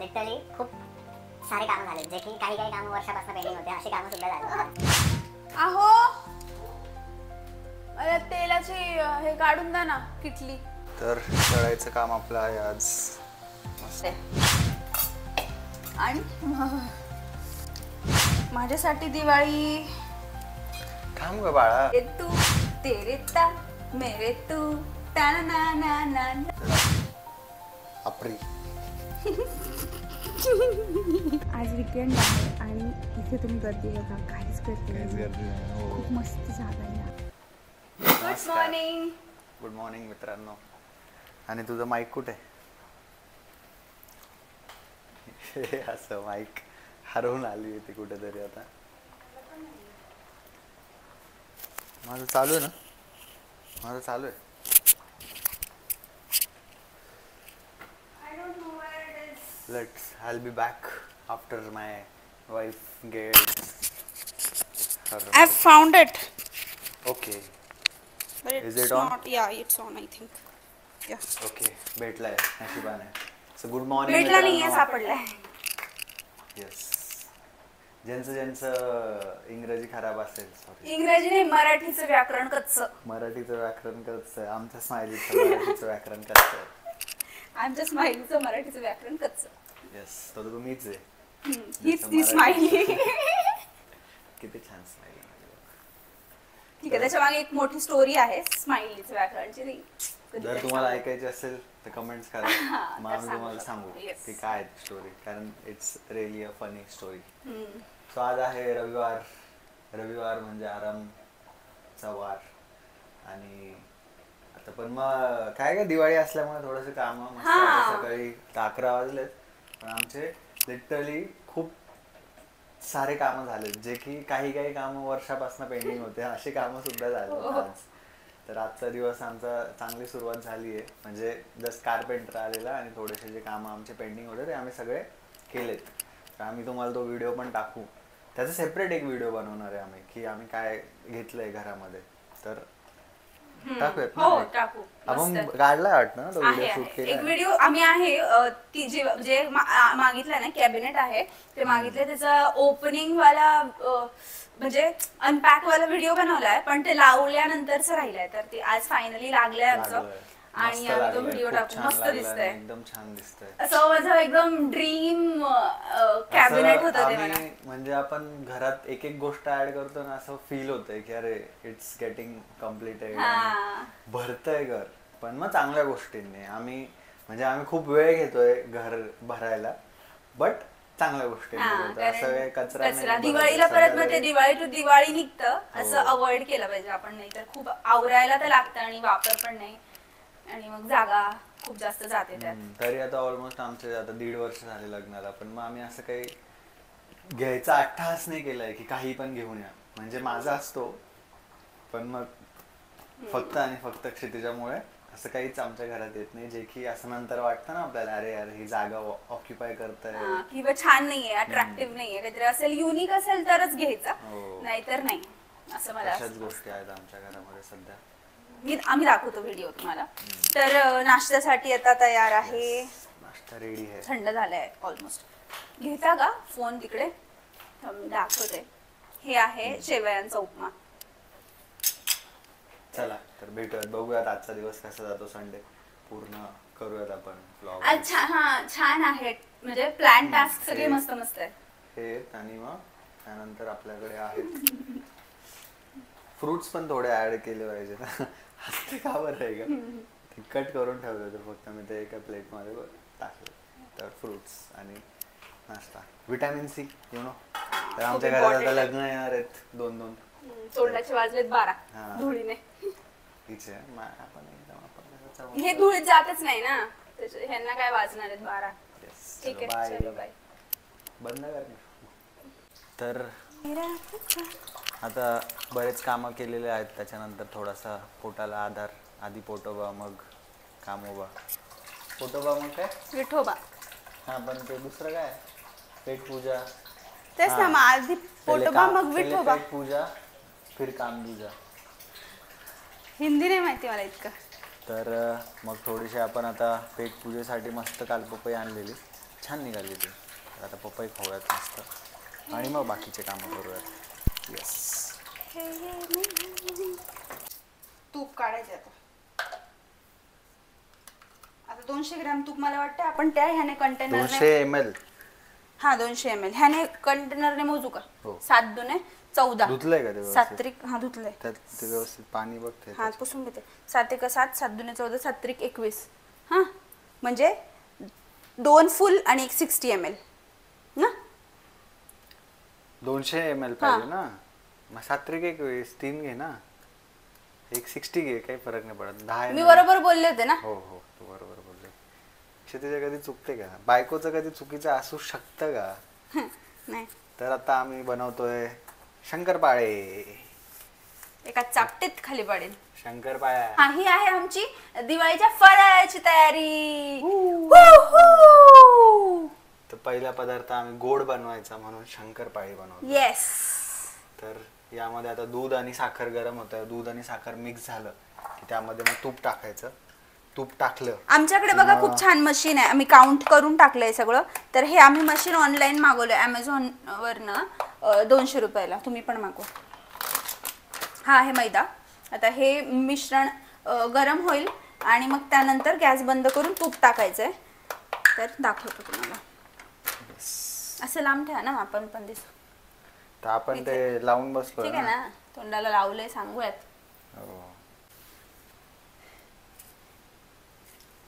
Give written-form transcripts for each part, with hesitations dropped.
Literally खूप सारे कामं झाले, जे की काही कामं वर्षापासून पेंडिंग होते, अशी कामं सुद्धा झाली. अहो मला तेलाची हे काढून द्या ना किटली. तर तळायचं काम आपलं आहे आज. आणि माझ्यासाठी दिवाळी. थांब ग बाळा. ए तू तेरे ता मेरे तू ता ना ना ना ना. आपरी आज वीकेंड आहे आणि इथे तुम्ही गर्दी बघा, काहीच गर्दी नाही. खूप मस्त जागा आहे. Good morning. गुड मॉर्निंग मित्रांनो. आणि तुझं माईक कुठे? असं माईक हरवून आली होती कुठेतरी. आता माझं चालू आहे ना, माझं चालू आहे. Let's. I'll be back after my wife gets her. I've found it. Okay. But it's Is it on? not. Yeah, it's on. I think. Yeah. Okay. भेटलाय नशिबाने. So good morning. भेटला नाहीये, सापडलाय. Yes. ज्यांचं इंग्रजी खराब असेल, सॉरी. इंग्रजी नाही, मराठीचं व्याकरण कच्चं. मराठीचं व्याकरण कच्चं आहे. आमच्या स्माइलीचं मराठीचं व्याकरण कच्चं आहे. आमच्या स्माइलीचं मराठीचं व्याकरण कच्चं. येस, तो तुम्हीच आहे. हीच ती स्माइली. किती छान स्माइली. ठीक आहे, त्याच्या मागे एक मोठी स्टोरी आहे स्माइलीचं व्याकरणची. जर तुम्हाला ऐकायची असेल तर कमेंट्स करा, मग आम्ही तुम्हाला सांगू Yes. की काय स्टोरी, कारण it's really a funny story. So आज आहे रविवार. रविवार म्हणजे आरामचा वार. आणि आता पण मग काय काय दिवाळी असल्यामुळे थोडंसं काम सकाळी 11 वाजलेत, पण आमचे लिटरली खूप सारे कामं झाले, जे की काही कामं वर्षापासून पेंडिंग होते, अशी कामं सुद्धा झाली आज. तर आजचा दिवस आमचा चांगली सुरुवात झाली आहे. म्हणजे जस्ट कारपेंटर आलेला आणि थोडेसे जे कामं आमचे पेंडिंग होते ते आम्ही सगळे केलेत. तर आम्ही तुम्हाला तो व्हिडिओ पण टाकू. त्याचा सेपरेट एक व्हिडिओ बनवणार आहे आम्ही, की आम्ही काय घेतलंय घरामध्ये. तर टाकूयात ना. हो, टाकू. आपण काढलाय वाटतं ना तो व्हिडिओ, शूट एक केला. व्हिडिओ आम्ही आहे ती जे मागितलंय ना, कॅबिनेट आहे ते मागितलंय, त्याचा ओपनिंग वाला म्हणजे अनपॅक वाला व्हिडिओ बनवलाय, पण ते लावल्यानंतरच राहिलंय. तर ते आज फायनली लागलंय आमचं आणि आम्ही तो व्हिडिओ टाकू. मस्त दिसतंय, एकदम छान दिसतंय. असं माझं एकदम ड्रीम कॅबिनेट होतं ते मला. म्हणजे आपण घरात एक एक गोष्ट ऍड करतो ना, असं फील होतंय की अरे इट्स गेटिंग कम्प्लिटेड, भरतंय घर. पण मग चांगल्या गोष्टींनी आम्ही खूप वेळ घेतोय घर भरायला, बट चांगल्या गोष्टी. असं कचरा दिवाळीला परत मग ते दिवाळी टू दिवाळी निघतं, असं अवॉइड केलं पाहिजे आपण. नाही तर खूप आवरायला तर लागतं आणि वापर पण नाही, आणि मग जागा खूप जास्त जाते त्यात. तरी आता ऑलमोस्ट आमचे आता 1.5 वर्ष झाले लग्नाला, पण मग आम्ही असं काही घ्यायचा अट्टहास नाही केलाय की काही पण घेऊन या. म्हणजे माझा असतो, पण मग फक्त आणि फक्त क्षितिजामुळे असं काहीच आमच्या घरात येत नाही, जे की असं नंतर वाटतं ना आपल्याला, अरे यार ही जागा ऑक्युपाय करताय किंवा छान नाहीये, अट्रॅक्टिव्ह नाहीये, काहीतरी असेल, युनिक असेल तरच घ्यायचा, नाहीतर नाही. असं मला अशाच गोष्टी आहेत आमच्या घरामध्ये सध्या. आम्ही दाखवतो व्हिडिओ तुम्हाला. तर नाश्त्यासाठी आता तयार आहे. नाश्ता रेडी आहे, थंड झालाय ऑलमोस्ट. घेता का फोन तिकडे, दाखवते. हे आहे शेवयांचा उपमा. चला तर भेटूयात, बघूयात आजचा दिवस कसा जातो. संडे पूर्ण करूयात आपण व्लॉग. अच्छा, हा छान आहे. म्हणजे प्लॅन टास्क सगळे मस्त मस्त आहे हे. आणि मग त्यानंतर आपल्याकडे आहेत फ्रुट्स पण थोडे ऍड केले पाहिजे ना. का बरं आहे का, कट करून ठेवलं होतं फक्त मी ते एका प्लेटमध्ये टाकलं. तर फ्रुट्स आणि नाश्ता, विटॅमिन सी यु नो. तर आमच्या घरात आता लग्न येणार आहेत 2-2. तोंडाचे वाजलेत 12 धुळीने. हे धुळीत जातच नाही ना, ह्यांना काय वाजणार आहेत 12. ठीक आहे, चलो बाय. बंद कर. तर आता बरेच कामं केलेले आहेत, त्याच्यानंतर थोडासा पोटाला आधार. आधी पोटोबा मग कामोबा. पोटोबा मग काय विठोबा. हा, पण ते दुसरं काय, पेट पूजा. तेच ना, मग आधी पोटोबा मग विठोबा. पेट पूजा फिर काम दूजा. हिंदी नाही माहिती मला इतकं. तर मग थोडीशी आपण आता पेट पूजेसाठी मस्त काल पपई आणलेली, छान निघाली ती. आता पपई खाऊयात मस्त आणि मग बाकीचे कामं करूयात. येस. तूप काढायचे आता 200 ग्रॅम तूप मला वाटतं आपण त्या ह्याने कंटेनर 200 ml. हा 200 ml ह्याने कंटेनरने मोजू का? हो. 7 दुने 14. धुतलंय का ते व्यवस्थित? 7 त्रिक हा धुतलंय. त्यात ते व्यवस्थित पाणी बघते. हा पुसून घेते. 7 एका 7 7 दुने 14 7 त्रिक 21. हा म्हणजे 2 फुल आणि एक 60 ml ना. 200 ml पाहिजे ना. मग 7 त्रिक 21 3 घे ना. एक 60 घे, काही फरक नाही पडत. 10 मी बरोबर बोलले होते ना. हो हो तू बरोबर बोलले. क्षितिजा कधी चुकते का? बायकोचं कधी चुकीचं असू शकतं का? नाही तर आता आम्ही बनवतोय शंकरपाळे. एका चापटीत खाली पडेल. शंकरपाळ्या. हा ही आहे आमची दिवाळीच्या फराळाची तयारी. तर पहिला पदार्थ आम्ही गोड बनवायचा म्हणून शंकरपाळी बनवतो. येस. तर यामध्ये आता दूध आणि साखर गरम होतं. दूध आणि साखर मिक्स झालं की त्यामध्ये मग तूप टाकायचं. तूप टाकलं. आमच्याकडे बघा खूप छान मशीन आहे. आम्ही काउंट करून टाकलंय सगळं. तर हे आम्ही मशीन ऑनलाईन मागवलंय Amazon वरनं 200 रुपयाला. तुम्ही पण मागवा. हा आहे मैदा. आता हे मिश्रण गरम होईल आणि मग त्यानंतर गॅस बंद करून तूप टाकायचंय. तर दाखवतो तुम्हाला. असं लांब ठेवा ना आपण पण दिसू. तर आपण ते लावून बसलो. ठीक आहे ना. तोंडाला लावलंय सांगूयात. हो.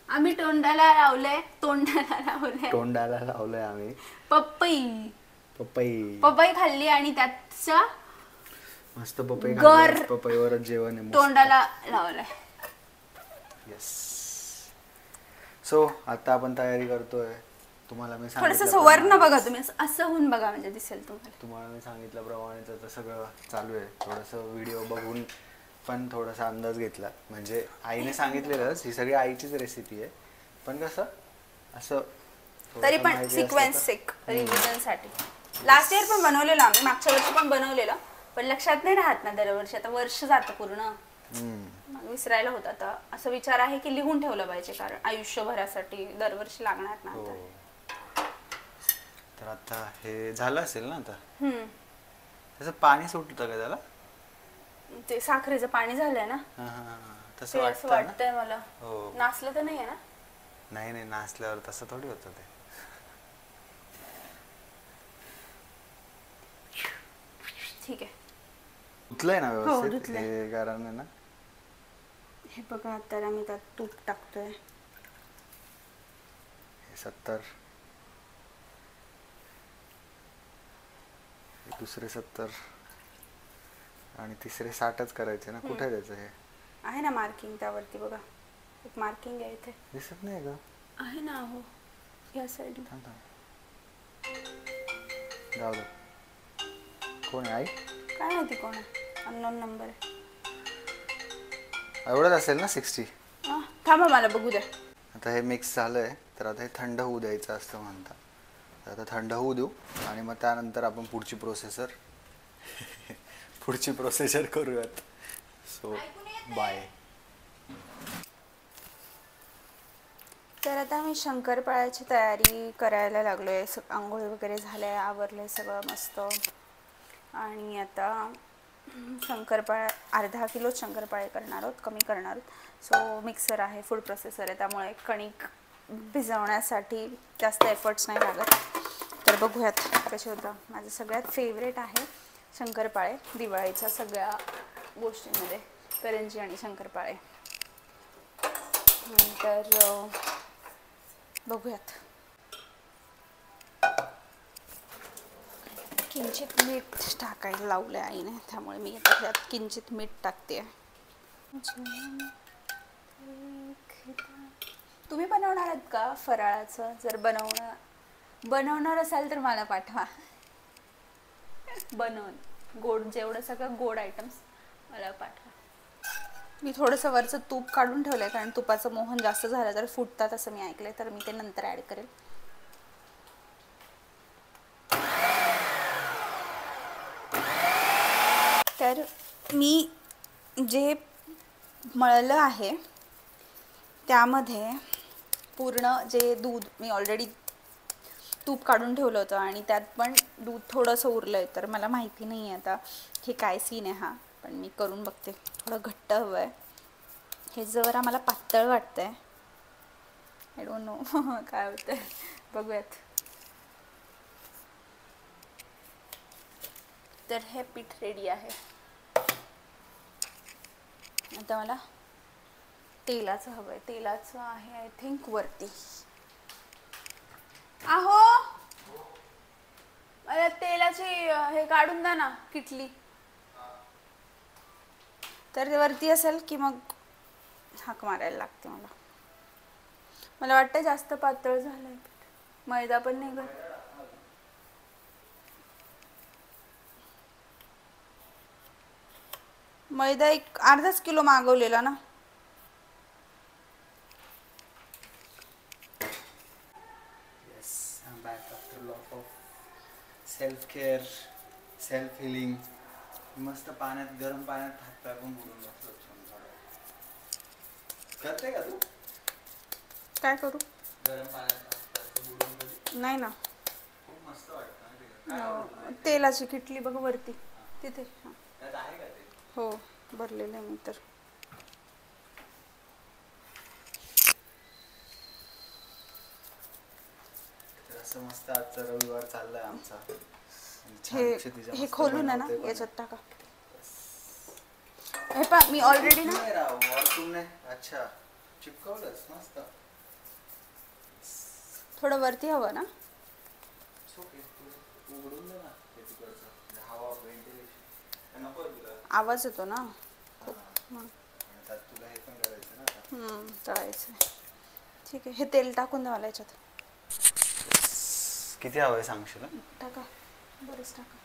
आम्ही तोंडाला लावलंय. तोंडाला लावलंय आम्ही पपई पपई खाल्ली आणि त्याचा मस्त पपई गर खाल्ली. पपईवरच जेवण आहे. तोंडाला लावलंय. येस. सो आता आपण तयारी करतोय. तुम्हाला मी थोडस वर्ण बघा तुम्ही. असं होऊन बघा म्हणजे दिसेल तुम्हाला मी सांगितल्याप्रमाणे तर सगळं चालू आहे. थोडंसं व्हिडिओ बघून पण थोडासा अंदाज घेतला. म्हणजे आईने सांगितलेलंच. ही सगळी आईचीच रेसिपी आहे. पण कसं असं तरी पण सिक्वेन्स रिव्हिजन साठी. लास्ट इयर पण बनवलेलं आम्ही. मागच्या वर्षी पण बनवलेलं. पण लक्षात नाही राहत ना दरवर्षी. आता वर्ष जातं पूर्ण. मग विसरायला होतं. आता असं विचार आहे की लिहून ठेवलं पाहिजे. कारण आयुष्यभरासाठी दरवर्षी लागणार ना. तर आता हे झालं असेल ना. आता त्याचं पाणी सुटतं का त्याला? ते साखरेचं पाणी झालंय ना. तसं वाटतंय मला. हो. नासलं तर नाही आहे ना. नाही नासल्यावर तसं थोडी होतं ते. ठीक आहे. धुतलंय ना व्यवस्थित? धुतलंय. हे कारण आहे ना. हे बघा आता आम्ही त्यात तूप टाकतोय. 70 दुसरे 70 आणि तिसरे 60च करायचे ना. कुठे द्यायचं हे? आहे ना मार्किंग त्यावरती बघा. एक मार्किंग आहे इथे. दिसत नाही का? आहे ना. हो या साईडला. जाऊ दे. कोण आहे? आई? काय माहिती कोण आहे. अननोन नंबर आहे. एवढंच असेल ना 60? थांबा मला बघू द्या. आता हे मिक्स झालंय. तर आता हे थंड होऊ द्यायचं असतं म्हणतात. तर आता थंड होऊ देऊ आणि मग त्यानंतर आपण पुढची प्रोसेसर करूयात. So bye. तर आता मी शंकरपाळ्याची तयारी करायला लागलोय. आंघोळ वगैरे झालंय. आवरलंय सगळं मस्त. आणि आता शंकरपाळ्या अर्धा किलो शंकरपाळे करणार आहोत. कमी करणार आहोत. सो मिक्सर आहे. फूड प्रोसेसर आहे. त्यामुळे कणिक भिजवण्यासाठी जास्त एफर्ट्स नाही लागत. तर बघूयात कसे होतं. माझं सगळ्यात फेवरेट आहे शंकरपाळे. दिवाळीच्या सगळ्या गोष्टींमध्ये करंजी आणि शंकरपाळे. तर बघूयात. किंचित मीठ टाकायला लावलं आईने. त्यामुळे मी आता त्यात किंचित मीठ टाकते. तुम्ही बनवणार आहात का फराळाचं? जर बनवणार असाल तर मला पाठवा. बनवून गोड जेवढं सगळं गोड आयटम्स मला पाठवा. मी थोडंसं वरचं तूप काढून ठेवलंय. कारण तुपाचं मोहन जास्त झालं तर फुटतात असं मी ऐकलंय. तर मी ते नंतर ॲड करेल. तर मी जे मळलं आहे त्यामध्ये पूर्ण जे दूध मी ऑलरेडी तूप काढून ठेवलं होतं आणि त्यात पण दूध थोडंसं उरलंय, तर मला माहिती नाही आहे आता हे काय सीन आहे हा, पण मी करून बघते. थोडं घट्ट हवं आहे, हे जरा मला पातळ वाटतंय. आय डोंट नो काय होतंय, बघूयात. तर हे पीठ रेडी आहे. आता मला तेलाचं हवं आहे. तेलाचं आहे आय थिंक वरती. आहो, मला तेलाची हे काढून द्या ना, किटली. तर ते वरती असेल की मग हाक मारायला लागते मला. मला वाटतं जास्त पातळ झालंय पीठ, मैदा पण नाही घाल. मैदा एक अर्धाच किलो मागवलेला ना. I'm back after a lot of self care, self healing. मस्त पाण्यात, गरम पाण्यात हात पाय पण बुडून बसलो थोडं. करते का तू? काय करू? गरम पाण्यात हात पाय बुडून कधी? नाही ना. खूप मस्त वाटतं ना ते. तेलाची किटली बघ वरती तिथे. त्यात आहे का ते? हो, भरलेलं आहे मी तर. असं मस्त आजचा रविवार चाललाय आमचा. हे खोलून आहे ना, याच्यात टाका. हे पा, मी ऑलरेडी ना अच्छा चिपकवलंच मस्त. थोडं वरती हवं ना. उघडून दे ना ते तिकडचं, हवा व्हेंटिलेशन नको तुला. आवाज येतो ना खूप. त्यात तुला हे पण करायचं ना आता. तळायचं. ठीक आहे, हे तेल टाकून द्या मला याच्यात. किती हवंय सांगशील? टाका, बरंच टाका.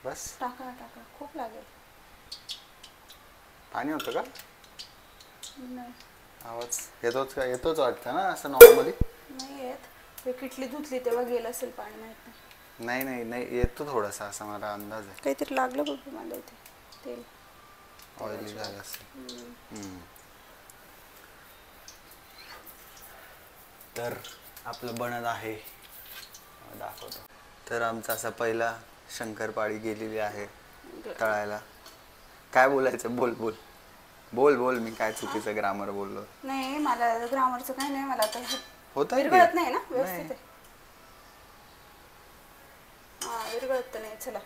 बस टाका टाका, खूप लागेल. पाणी होतं का? नाही आवाज येतोच का? येतोच वाटतं ना असं नॉर्मली. नाही येत. हे किटली धुतली तेव्हा गेलं असेल पाणी, माहित नाही. नाही नाही नाही येतो थोडासा, असा मला अंदाज आहे. काहीतरी लागलं बघ मला इथे तेल. ऑइली झालं असेल. तर आपलं बनत आहे, दाखवतो. तर आमचा असा पहिला शंकरपाळी गेलेली आहे तळायला. काय बोलायचं? बोल बोल बोल बोल. मी काय चुकीचं ग्रामर बोललो? नाही, मला ग्रामरचं काही नाही. मला आता होतं विरघळत नाही ना व्यवस्थित आहे. विरघळत तर नाही. चला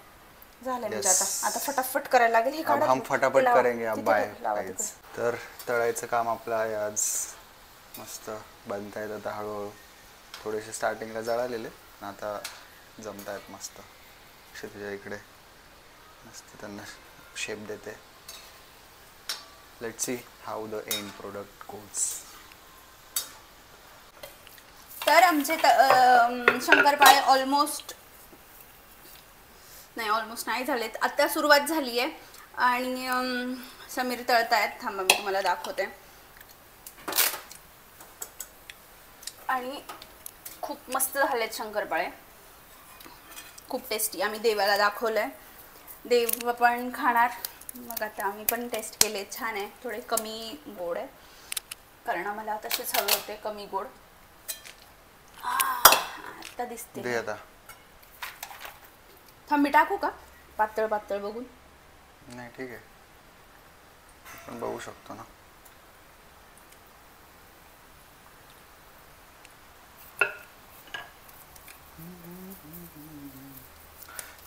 झालं म्हणजे आता फटाफट करायला लागेल. हे काढा. हम फटाफट करेंगे अब बाय. तिथे. तर तळायचं काम आपलं आहे आज. मस्त बनतायत आता हळूहळू. थोडेसे स्टार्टिंगला जळालेले, आता जमतायत मस्त. क्षितिजा इकडे मस्त त्यांना शेप देते. Let's see how the end product goes. तर आमचे शंकरपाळे ऑलमोस्ट नाही झालेत. आता सुरुवात झाली आहे आणि समीर तळतायत. थांबा मी तुम्हाला दाखवते. आणि खूप मस्त झालेत शंकरपाळे, खूप टेस्टी. आम्ही देवाला दाखवलंय, देव पण खाणार. मग आता आम्ही पण टेस्ट केले. छान आहे. थोडे कमी गोड आहे, कारण आम्हाला तसेच हवे होते कमी गोड. आता दिसते. दे आता. थांब मी टाकू का? पातळ पातळ बघून. नाही ठीक आहे, आपण बघू शकतो ना.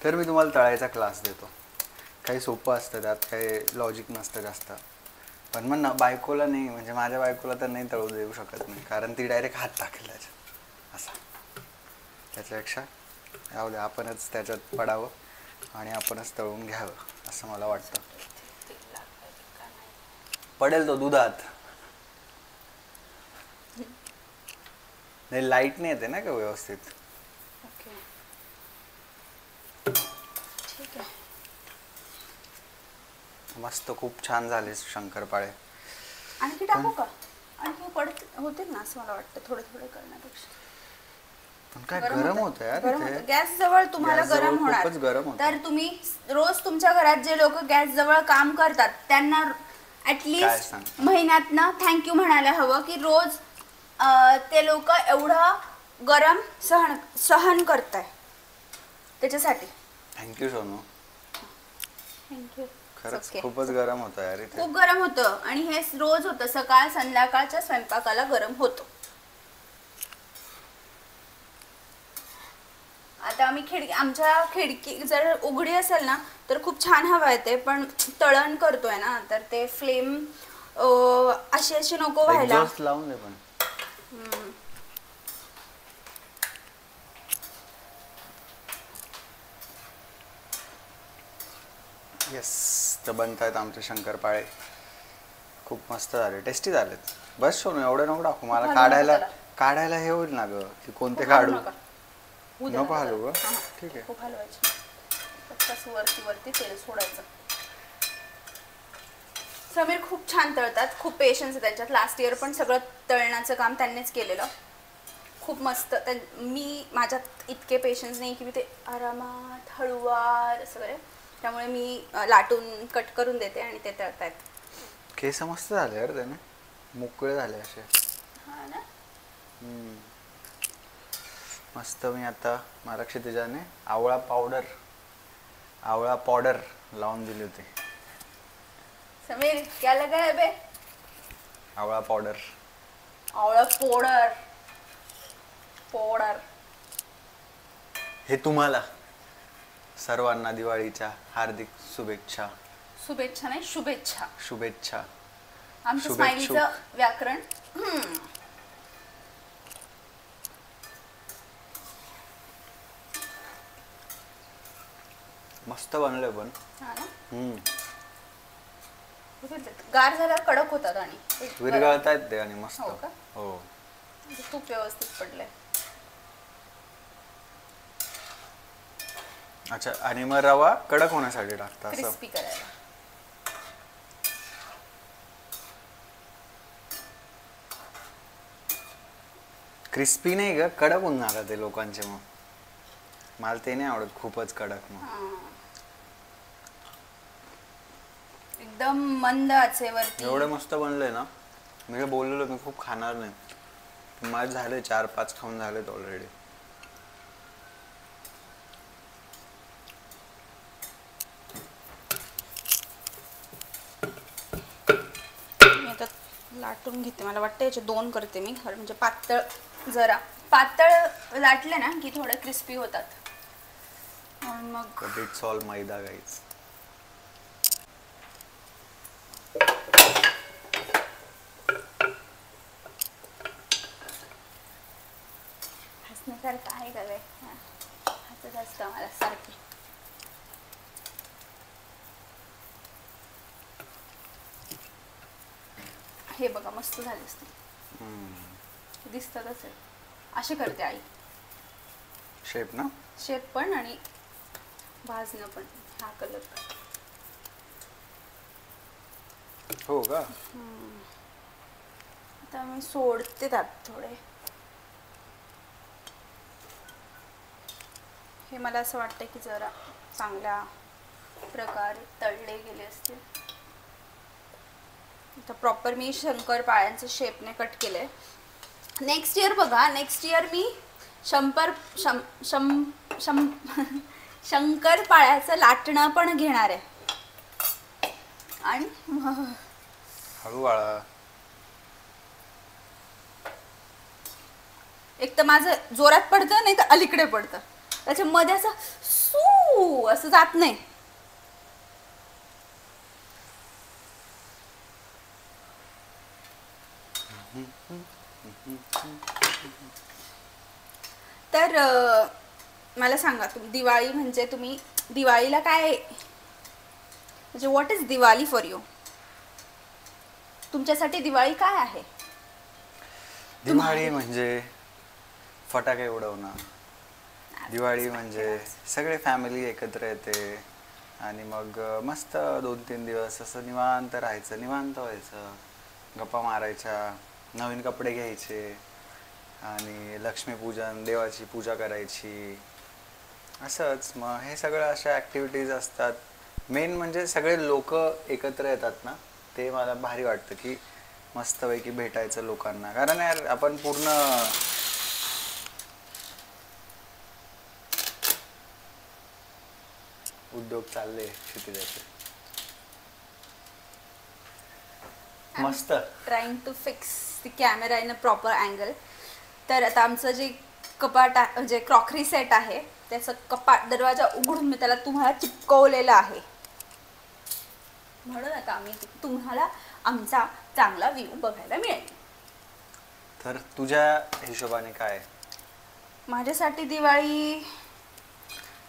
तर मी तुम्हाला तळायचा क्लास देतो. काही सोपं असतं, त्यात काही लॉजिक नसतं जास्त. पण मग ना बायकोला नाही, म्हणजे माझ्या बायकोला तर नाही तळू देऊ शकत नाही, कारण ती डायरेक्ट हात टाकेल त्याच्यात असा. त्याच्यापेक्षा जाऊ दे, आपणच त्याच्यात पडावं आणि आपणच तळून घ्यावं असं मला वाटतं. पडेल तो दुधात. नाही लाईट नाही येते ना का व्यवस्थित. ओके ठीक आहे. मस्त खूप छान झाले शंकरपाळे. आणखी टाकू का? आणखी पडत होतील ना असं मला वाटतं, थोडे थोडे करण्यापेक्षा. पण काय गरम होतं यार इथे. गॅस जवळ तुम्हाला गॅस जवळ गरम खूपच होणार. गरम होतं. तर तुम्ही रोज तुमच्या घरात जे लोक गॅस जवळ काम करतात त्यांना काय ऍटलीस्ट सांगता? महिन्यातनं थँक्यू म्हणायला हवं की रोज ते लोक एवढं गरम सहन करताय त्याच्यासाठी. थँक्यू सोनू. थँक्यू. खरंच खूपच गरम होतं यार इथे. खूप गरम होतं आणि हे रोज होतं, सकाळ संध्याकाळच्या स्वयंपाकाला गरम होतं. आता आम्ही आमच्या खिडकी जर उघडी असेल ना तर खूप छान हवा येते, पण तळण करतोय ना तर ते फ्लेम अशी नको व्हायला. एक्झॉस्ट लावून दे पण. येस, तर बनतायत आमचे शंकरपाळे. खूप मस्त झाले, टेस्टी झालेत. बस सोनू एवढं नको टाकू, मला हलवू काढायला नको काढायला हे होईल ना ग की कोणते खूप हलवू काढू. नका. होऊ दे नको ना हलवू जरा. ग. हां, ठीक आहे. खूप हलवायचं, फक्त असं वरती वरती तेल सोडायचं. समीर खूप छान तळतात, खूप पेशन्स आहे त्यांच्यात. लास्ट इयर पण सगळं तळण्याचं काम त्यांनीच केलेलं. खूप मस्त. मी माझ्यात इतके पेशन्स नाही की मी ते आरामात हळूवार असं करेन, त्यामुळे मी लाटून कट करून देते आणि ते तळतायत. केस मस्त झाले यार त्याने, मोकळे झाले असे. हा ना. मस्त. मी आता मला क्षितिजाने आवळा पावडर लावून दिली होती. समीर क्या लगा है बे? आवळा पावडर. आवळा पावडर. पावडर. हे तुम्हाला सर्वांना दिवाळीच्या हार्दिक शुभेच्छा. शुभेच्छा नाही, शुभेच्छा. शुभेच्छा. आमचं शुभेच्छुक. स्माइलीचं व्याकरण. मस्त बनले पण. हा ना. गार झाल्यावर कडक होतात आणि विरघळतायत ते आणि मस्त. हो का? हो. खूप व्यवस्थित पडलंय. अच्छा, आणि मग रवा कडक होण्यासाठी टाकता असं. क्रिस्पी करायला. क्रिस्पी नाही ग, कडक होऊन जातात ते लोकांचे. मग मला ते नाही आवडत खूपच कडक. मग एकदम मंद आचेवरती. एवढे मस्त बनले ना, मी काय बोललेलो मी खूप खाणार नाही, माझे झाले 4-5 खाऊन झालेत ऑलरेडी. मी आता लाटून घेते. मला वाटतं याचे 2 करते मी, म्हणजे पातळ. जरा पातळ लाटले ना की थोडे क्रिस्पी होतात. आणि मग इट्स ऑल मैदा गाईज. हसण्यासारखं आहे का काय? हसत असतं मला सारखे. हे बघा मस्त झाले असते. दिसतातच आहे. असे करते आई. शेप ना. शेप पण आणि भाजणं पण. हा कलर. हो का. आता मी सोडते त्यात थोडे. हे मला असं वाटतं की जरा चांगल्या प्रकारे तळले गेले असतील. आता प्रॉपर मी शंकरपाळ्यांचे शेपने कट केले. नेक्स्ट इयर बघा, नेक्स्ट इयर मी शंकरपाळ्याचं लाटणं पण घेणार आहे. आणि हळू वाळा. एक तर माझं जोरात पडतं, नाही तर अलीकडे पडतं. त्याच्यामध्ये असं सू असं जात नाही. तर मला सांगा, दिवाळी म्हणजे तुम्ही दिवाळीला काय, म्हणजे what is Diwali for you? तुमच्यासाठी दिवाळी काय आहे? दिवाळी म्हणजे फटाके उडवणं. दिवाळी म्हणजे सगळे फॅमिली एकत्र येते आणि मग मस्त 2-3 दिवस असं निवांत राहायचं, निवांत व्हायचं, गप्पा मारायच्या, नवीन कपडे घ्यायचे आणि लक्ष्मीपूजन, देवाची पूजा करायची, असंच. मग हे सगळं अशा ॲक्टिव्हिटीज असतात. मेन म्हणजे सगळे लोक एकत्र येतात ना, ते मला भारी वाटतं की मस्तपैकी भेटायचं लोकांना, कारण यार आपण पूर्ण उद्योग चालले क्षितिजाचे मस्त. Trying to fix the camera in a proper angle. तर आता आमचं जे कपाट म्हणजे क्रॉकरी सेट आहे त्याचं कपाट दरवाजा उघडून मी त्याला तुम्हाला चिपकवलेलं आहे, म्हणून आता आम्ही तुम्हाला आमचा चांगला व्ह्यू बघायला मिळेल. तर तुझ्या हिशोबाने काय? माझ्यासाठी दिवाळी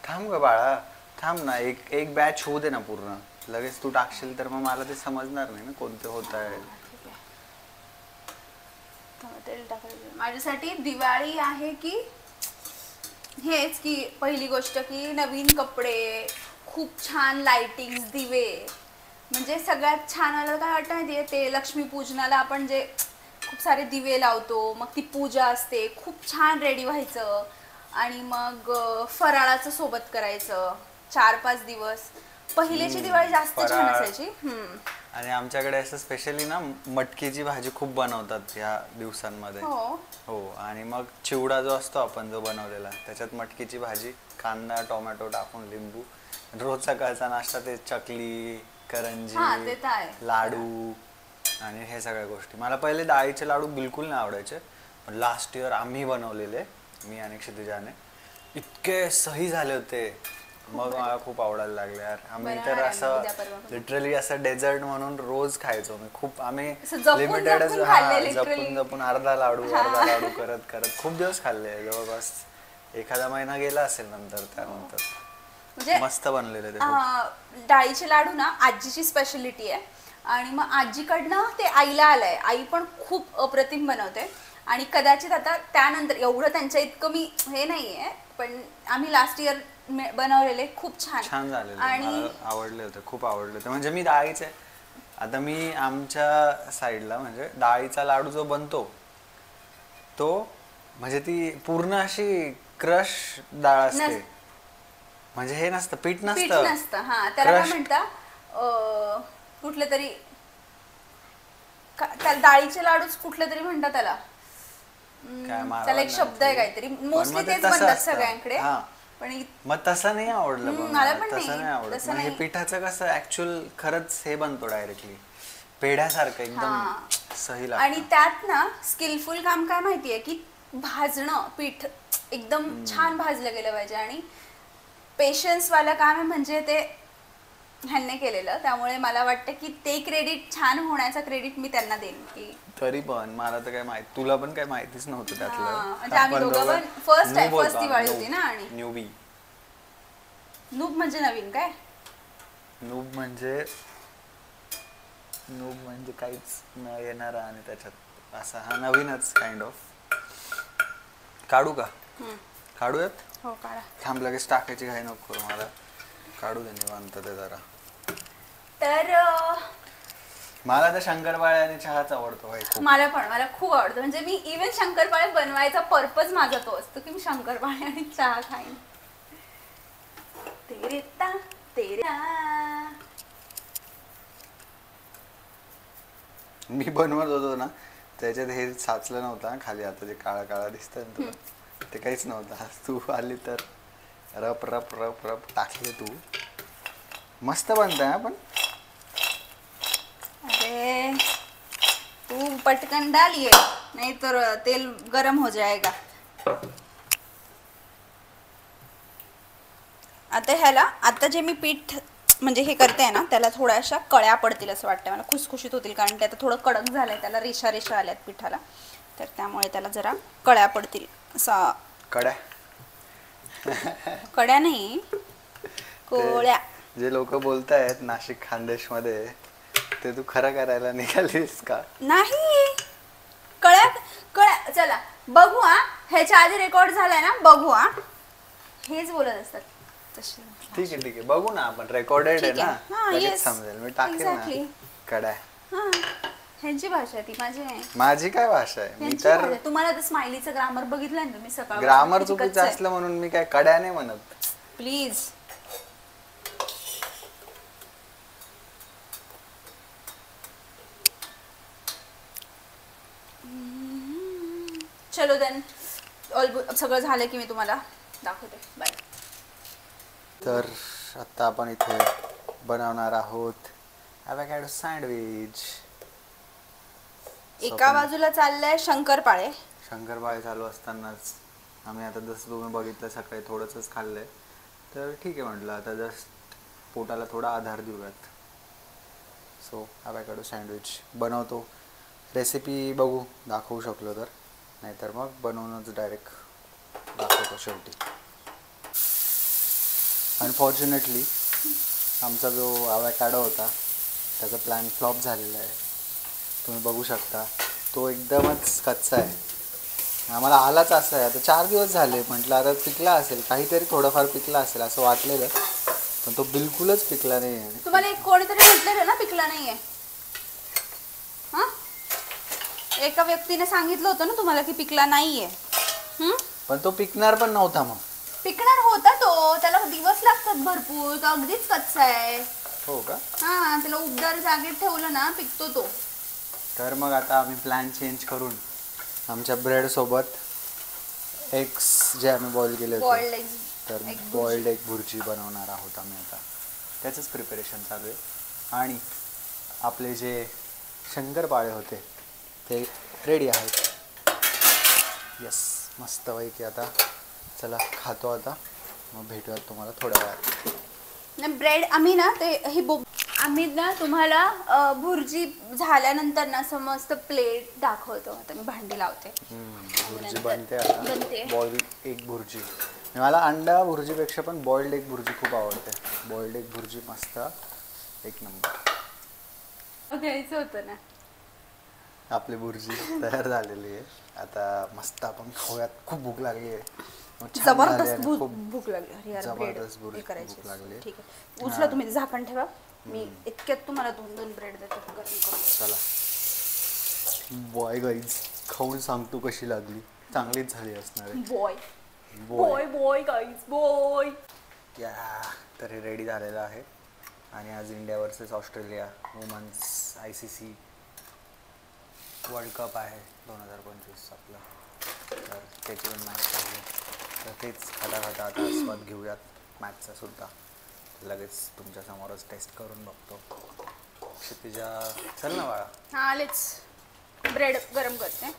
थांब ग बाळा, थांब ना, एक बॅच होऊ दे ना पूर्ण, लगेच तू टाकशील तर मग मला ते समजणार नाही ना कोणते होत आहे. तेल टाकायचं. माझ्यासाठी दिवाळी आहे की हेच की पहिली गोष्ट की नवीन कपडे, खूप छान लाइटिंग, दिवे, म्हणजे सगळ्यात छान मला काय वाटतं माहितीये, ते लक्ष्मीपूजनाला आपण जे खूप सारे दिवे लावतो, मग ती पूजा असते, खूप छान रेडी व्हायचं आणि मग फराळाचं सोबत करायचं 4-5 दिवस. पहिल्याची दिवाळी जास्त छान फराळ. असायची. आणि आमच्याकडे असं स्पेशली ना मटकीची भाजी खूप बनवतात ह्या दिवसांमध्ये. हो, आणि मग चिवडा जो असतो आपण जो बनवलेला, त्याच्यात मटकीची भाजी, कांदा टोमॅटो टाकून, लिंबू, रोज सकाळचा नाश्ता ते चकली, करंजी, लाडू आणि हे सगळ्या गोष्टी. मला पहिले डाळीचे लाडू बिलकुल नाही आवडायचे, पण लास्ट इयर आम्ही बनवलेले, मी आणि क्षितिजाने, इतके सही झाले होते, मग मला खूप आवडायला लागले यार. आम्ही तर असं लिटरली असं डेझर्ट म्हणून रोज खायचो. मी खूप, आम्ही लिमिटेड जपून जपून अर्धा लाडू करत करत खूप दिवस खाल्ले, जवळपास एखादा महिना गेला असेल नंतर. त्यानंतर म्हणजे मस्त बनलेले ते. डाळीचे लाडू ना आजीची स्पेशालिटी आहे आणि मग आजीकडनं ते आईला आलंय. आई पण खूप अप्रतिम बनवते आणि कदाचित आता त्यानंतर एवढं त्यांच्या इतकं मी हे नाहीये, पण आम्ही लास्ट इयर बनवलेले खूप छान झालेले आणि आवडले होते, खूप आवडले होते. म्हणजे मी डाळीचे, आता मी आमच्या साईडला म्हणजे डाळीचा लाडू जो बनतो तो म्हणजे ती पूर्ण अशी क्रश डाळ असते, म्हणजे हे नसतं, पीठ नसतं. हा, त्याला काय म्हणता, कुठले तरी त्याला डाळीचे लाडूच कुठले तरी म्हणतात त्याला, त्याला एक शब्द आहे काहीतरी, मोस्टली तेच बनतात सगळ्यांकडे. मग तसं नाही आवडलं, तसं नाही आवडत. हे पिठाचं कसं ऍक्च्युअल खरंच हे बनतो डायरेक्टली पेढ्यासारखं, एकदम सही लागतं. आणि त्यात ना स्किलफुल काम काय माहितीये की भाजणं, पीठ एकदम छान भाजलं गेलं पाहिजे आणि पेशन्स वाला काम आहे, म्हणजे ते ह्यांनी केलेलं. त्यामुळे मला वाटतं की ते क्रेडिट, छान होण्याचा क्रेडिट मी त्यांना देईन. की तरी पण मला तर काय माहिती, तुला पण काय माहितीच नव्हतं त्यातलं. म्हणजे आम्ही दोघं पण फर्स्ट दिवाळी होती ना. आणि न्यूबी, नूब म्हणजे नवीन काय, नूब म्हणजे काहीच न येणारा आणि त्याच्यात असा हा नवीनच काइंड ऑफ. काढू का? काढूयात. हो काढा. थांब, लगेच टाकायची घाई नको करू मला, काढू दे निवांत ते जरा. तर मला तर शंकरपाळे आणि चहाच आवडतो भाई खूप. मला खूप आवडतं. म्हणजे मी इव्हन शंकरपाळे बनवायचा पर्पज माझा तो असतो की मी शंकरपाळे आणि चहा खाईन. मी बनवत होतो ना त्याच्यात हे साचलं नव्हतं खाली, आता जे काळा काळा दिसतंय ना तुला, ते काहीच नव्हतं. तू आली तर रप रप रप रप टाकले तू. मस्त बनतंय पण. अरे तू पटकन डालिए, नहीं तो तेल गरम हो जाएगा. आता जे मी पीठ म्हणजे हे करते ना त्याला थोड्याशा कळ्या पडतील असं वाटतं मला, खुसखुशीत होतील, कारण ते आता थोडं कडक झालंय, त्याला रेषा रेषा आल्यात पिठाला, तर त्यामुळे त्याला जरा कळ्या पडतील. असा कड्या नाही, कोळ्या. जे लोक बोलतायत नाशिक खानदेश मध्ये, ते तू खरं करायला निघालीस का? नाही, कळ्या कळ्या. चला बघू, ह्याच्या आधी रेकॉर्ड झालाय ना, बघू. हेच बोलत असतात तसे. ठीक आहे बघू ना आपण, रेकॉर्डेड आहे ना, लगेच समजेल. मी टाकेल ना कड्या. ह्यांची भाषा ती, माझी नाही. माझी काय भाषा आहे? मी तर तुम्हाला तर स्माइलीचं ग्रामर बघितलं ना तुम्ही सकाळ. ग्रामर चुकीचं असलं म्हणून मी काय कड्या नाही म्हणत. प्लीज. चलो देन सगळं झालं की मी तुम्हाला दाखवते. बाय. तर आत्ता आपण इथे बनवणार आहोत ॲव्होकॅडो सँडविच. एका बाजूला चाललंय शंकरपाळे. शंकरपाळे चालू असतानाच आम्ही आता जसं तुम्ही बघितलं सकाळी थोडंसंच खाल्लंय, तर ठीक आहे म्हटलं आता जस्ट पोटाला थोडा आधार देऊयात. सो ॲव्होकॅडो सँडविच बनवतो. रेसिपी बघू दाखवू शकलो तर, नाहीतर मग बनवूनच डायरेक्ट दाखवतो शेवटी. अनफॉर्च्युनेटली आमचा जो ॲव्होकॅडो होता त्याचा प्लॅन फ्लॉप झालेला आहे. तुम्ही बघू शकता तो एकदमच कच्चा आहे. आम्हाला आलाच असं आहे. आता 4 दिवस झाले, म्हटलं आता पिकला असेल, काहीतरी थोडंफार पिकला असेल असं वाटलेलं, पण तो बिलकुलच पिकला नाही आहे. तुम्हाला एक कोणीतरी म्हटलेलं ना पिकला नाहीये. हा, एका व्यक्तीने सांगितलं होतं ना तुम्हाला की पिकला नाहीये. पण तो पिकणार पण नव्हता. मग पिकणार होता तो, त्याला दिवस लागतात भरपूर, तो अगदीच कच्चा आहे. हो का? हा, त्याला उबदार जागेत ठेवलं ना पिकतो तो. तर मग आता आम्ही प्लॅन चेंज करून आमच्या ब्रेडसोबत एग्स जे आम्ही बॉईल केले बॉइल्ड होते, एग्स, तर बॉइल्ड एग भुर्जी बनवणार आहोत आम्ही आता. त्याचंच प्रिपरेशन चालू आहे. आणि आपले जे शंकरपाळे होते ते रेडी आहेत. यस, मस्तपैकी. आता चला खातो आता, मग भेटूयात तुम्हाला थोड्या वेळात. ब्रेड आम्ही ना ते आम्ही ना तुम्हाला भुर्जी झाल्यानंतर ना असं मस्त प्लेट दाखवतो. आता मी भांडी लावते. भुर्जी बनते आता. बनते. Boiled egg bhurji. मला अंडा भुर्जीपेक्षा पण बॉइल्ड एग भुर्जी खूप आवडते. बॉइल्ड एग भुर्जी मस्त, एक नंबर. घ्यायचं होतं ना. आपली भुर्जी तयार झालेली आहे. आता मस्त आपण खाऊयात. खूप भूक लागली आहे. जबरदस्त भूक लागली. अरे यार, जबरदस्त ब्रेड हे करायची. भूक लागली. ठीक आहे, उचला तुम्ही झाकण ठेवा. मी इतक्यात तुम्हाला 2 ब्रेड देते गरम करून. चला बॉय गाईज, खाऊन सांगतो कशी लागली. चांगलीच झाली असणार आहे. Bye bye bye guys bye. या, तर हे रेडी झालेलं आहे. आणि आज India versus Australia women's ICC world cup आहे 2025 आपला. तर त्याची पण मॅच आहे. तर तेच खाता खाता आता आस्वाद घेऊयात मॅचचा सुद्धा. लगेच तुमच्यासमोरच टेस्ट करून बघतो. क्षितिजा, चल ना बाळा. हा, आलेच. ब्रेड गरम करते.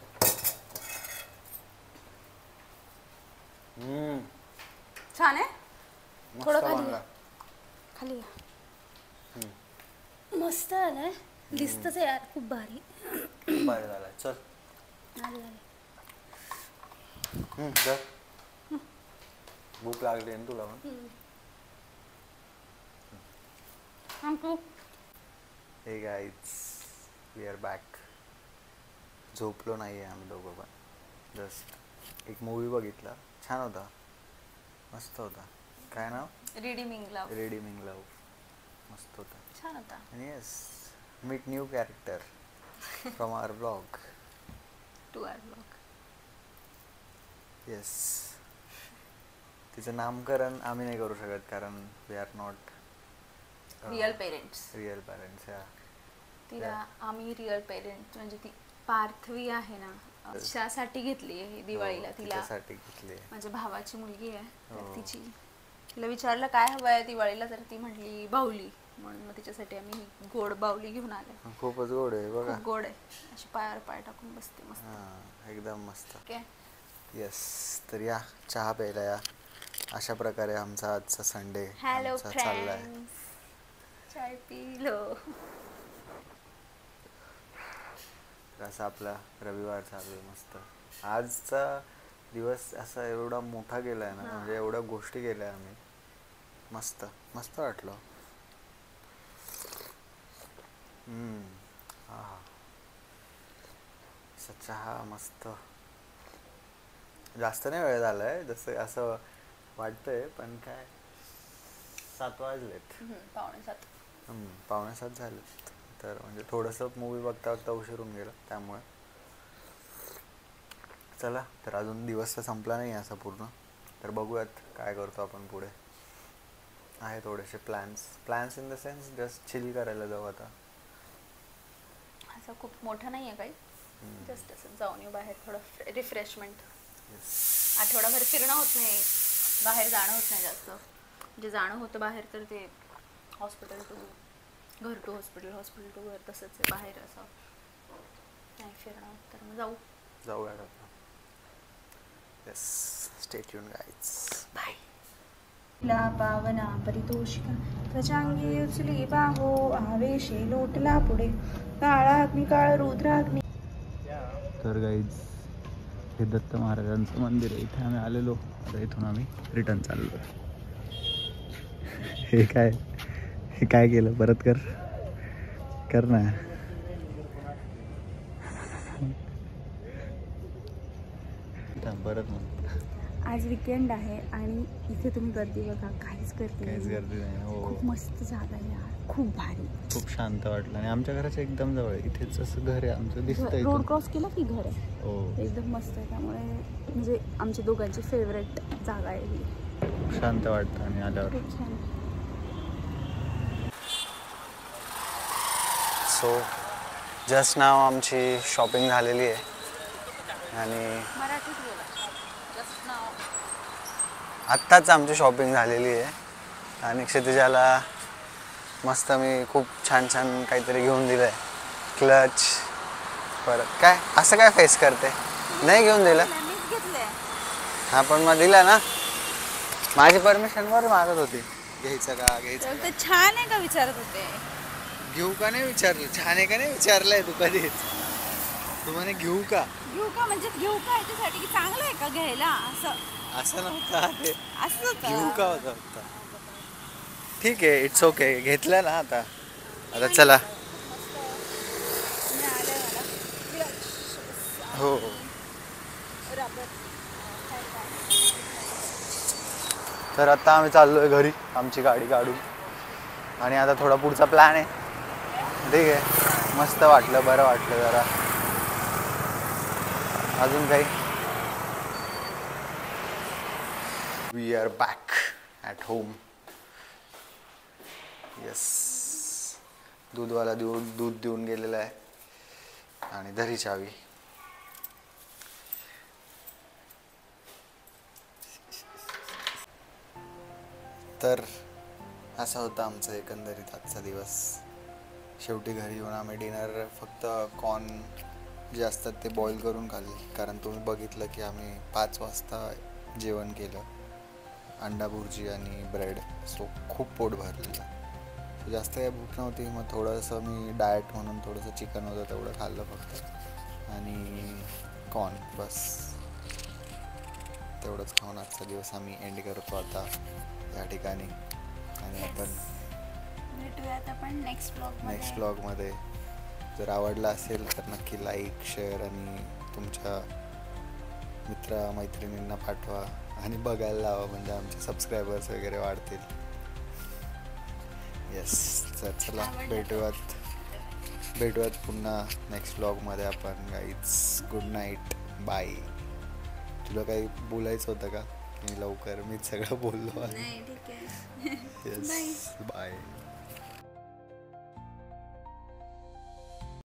छान आहे. थोडं खाली खाली मस्त आलंय. दिसतच यार, खूप भारी. बरं झालं. चल चल, भूक लागली आहे ना तुला पण. हे गाईज, वी आर बॅक. झोपलो नाही आहे आम्ही दोघं पण. जस्ट एक मूवी बघितला, छान होता, मस्त होता. काय नाव? Redeeming love. Redeeming love. मस्त होता, छान होता. आणि yes, meet new character from our blog. To our blog. Yes. तिचं नामकरण आम्ही नाही करू शकत कारण we are not real parents. Real parents. या तिला आम्ही रिअल पेरेंट्स म्हणजे ती पार्थवी आहे ना, त्यासाठी घेतली आहे दिवाळीला. तिला घेतली. माझ्या भावाची मुलगी आहे, तर हो. तिला विचारलं काय हवं आहे दिवाळीला, तर ती म्हटली बाहुली. म्हणून मग तिच्यासाठी आम्ही ही गोड बाहुली घेऊन आले. खूपच गोड आहे बघा. खूप गोड आहे. अशी पायावर पाय टाकून बसते मस्त. हां, एकदम मस्त. ओके. येस. तर या चहा प्यायला या. अशा प्रकारे आमचा आजचा संडे हॅलो चाललाय. फ्रेंड्स, चाय पिलो. असा आपला रविवार चालू आहे मस्त. आजचा दिवस असा एवढा मोठा गेलाय ना, म्हणजे एवढ्या गोष्टी केल्या आम्ही. मस्त मस्त वाटलं. हा, चहा मस्त. जास्त नाही वेळ झालाय जसं असं वाटतंय, पण काय 7 वाजलेत. 6:45. 6:45 झालेत. तर म्हणजे थोडंसं मूवी बघता बघता उशीर होऊन गेला त्यामुळे. चला, तर अजून दिवस तर संपला नाही असा पूर्ण. तर बघूयात काय करतो आपण पुढे. आहे थोडेसे plans in the sense just chill करायला जाऊ आता. असं खूप मोठं नाही आहे काही. जस्ट असं जाऊन येऊ बाहेर, थोडं रिफ्रेशमेंट. आठवडाभर फिरणं होत नाही, बाहेर जाणं होत नाही जास्त. जे जाणं होतं बाहेर तर ते हॉस्पिटल टू घर टू हॉस्पिटल, हॉस्पिटल टू घर, तसंच आहे बाहेर असं नाही फिरणं. तर मग जाऊया आता. Yes, stay tune guys. Bye. ला पावना परितोषिका प्रजांगी उचली बाहो, आवेशे लोटला पुढे, काळाग्नी काळ रुद्राग्नी. तर गाईज हे दत्त महाराजांचं मंदिर आहे, इथे आम्ही आलेलो. आता इथून आम्ही रिटर्न चाललो. हे काय केलं, परत कर ना. परत आज विकेंड आहे आणि इथे तुम्ही गर्दी बघा, काहीच गर्दी नाही. हो, खूप मस्त जागा आहे यार, खूप भारी, खूप शांत वाटलं. आणि आमच्या घराच्या एकदम जवळ आहे, इथेच असं घर आहे आमचं, दिसतंय रोड क्रॉस केला की घर आहे. हो, एकदम मस्त आहे. त्यामुळे म्हणजे आमच्या दोघांची फेवरेट जागा आहे ही. खूप शांत वाटतं आणि आल्यावर. खूप छान. सो जस्ट नाव आमची शॉपिंग झालेली आहे आणि मराठीत बोला. जस्ट नाव आत्ताच आमची शॉपिंग झालेली आहे आणि क्षितिजाला मस्त मी खूप छान काहीतरी घेऊन दिलं आहे. क्लच, परत काय असं काय फेस करते, नाही घेऊन दिलं. मीच घेतलंय. हा पण मग दिला ना, माझी परमिशन वर मागत होती घ्यायचं का घ्यायचं. ते छान आहे का विचारत होते. घेऊ का नाही विचारलं, छान आहे का नाही विचारलंय तू कधीच. तू म्हणे घेऊ का म्हणजे घेऊ का याच्यासाठी की चांगलं आहे का घ्यायला, असं नव्हतं ते, असं होतं. घेऊ का होतं फक्त. ठीक आहे, इट्स ओके, घेतलं ना आता चला. हो, तर आता आम्ही चाललोय घरी आमची गाडी काढून. आणि आता थोडा पुढचा प्लॅन आहे. ठीक आहे, मस्त वाटलं, बरं वाटलं जरा. अजून काही. We are back at home. Yes, दूधवाला दूध देऊन गेलेला आहे आणि धरी चावी. तर असा होता आमचा एकंदरीत आजचा दिवस. शेवटी घरी येऊन आम्ही डिनर फक्त कॉर्न जे असतात ते बॉईल करून खाल्ले, कारण तुम्ही बघितलं की आम्ही 5 वाजता जेवण केलं, अंडा भुर्जी आणि ब्रेड. सो खूप पोट भरलेलं, जास्त काही भूक नव्हती. मग थोडंसं मी डाएट म्हणून थोडंसं चिकन होतं तेवढं खाल्लं फक्त, आणि कॉर्न, बस तेवढंच खाऊन आजचा दिवस आम्ही एंड करतो आता या ठिकाणी. आणि आपण भेटूयात आपण नेक्स्ट ब्लॉगमध्ये. जर आवडला असेल तर नक्की लाईक, शेअर आणि तुमच्या मित्रमैत्रिणींना पाठवा आणि बघायला लावा, म्हणजे आमचे सबस्क्रायबर्स वगैरे वाढतील. येस, तर चला भेटूयात पुन्हा नेक्स्ट ब्लॉगमध्ये आपण. Guys, good night, bye. तुला काही बोलायचं होतं का? की लवकर मीच सगळं बोललो आहे. नाही, ठीक आहे. Yes, bye.